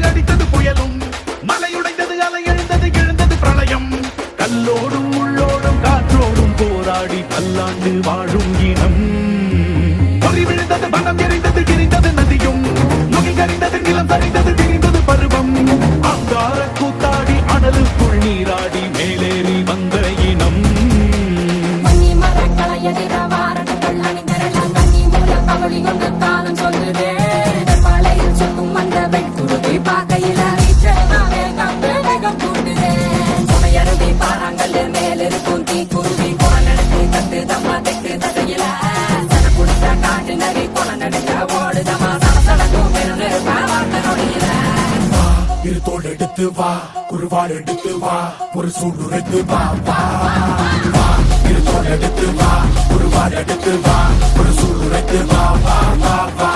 அடித்தது புயலும் மலையுடைந்தது அலை எழுந்தது எழுந்தது பிரளயம் கல்லோடும் உள்ளோடும் காற்றோடும் போராடி பல்லாண்டு வாழும் இனம் பொறி விழுந்தது வனம் எரிந்தது எரிந்தது நதியும் நுகை கறிந்தது நிலம் சரிந்தது திரிந்தது பருவம் அங்கார கூத்தாடி அனலுக்குள் நீராடி மேலேறி வந்த இனம் இருத்தோடு எடுத்து வா குருவாள் எடுத்து வா ஒரு சூடு எடுத்து வா வா வா இருத்தோடு எடுத்து வா குருவாள் எடுத்து வா ஒரு சூடு எடுத்து வா வா வா வா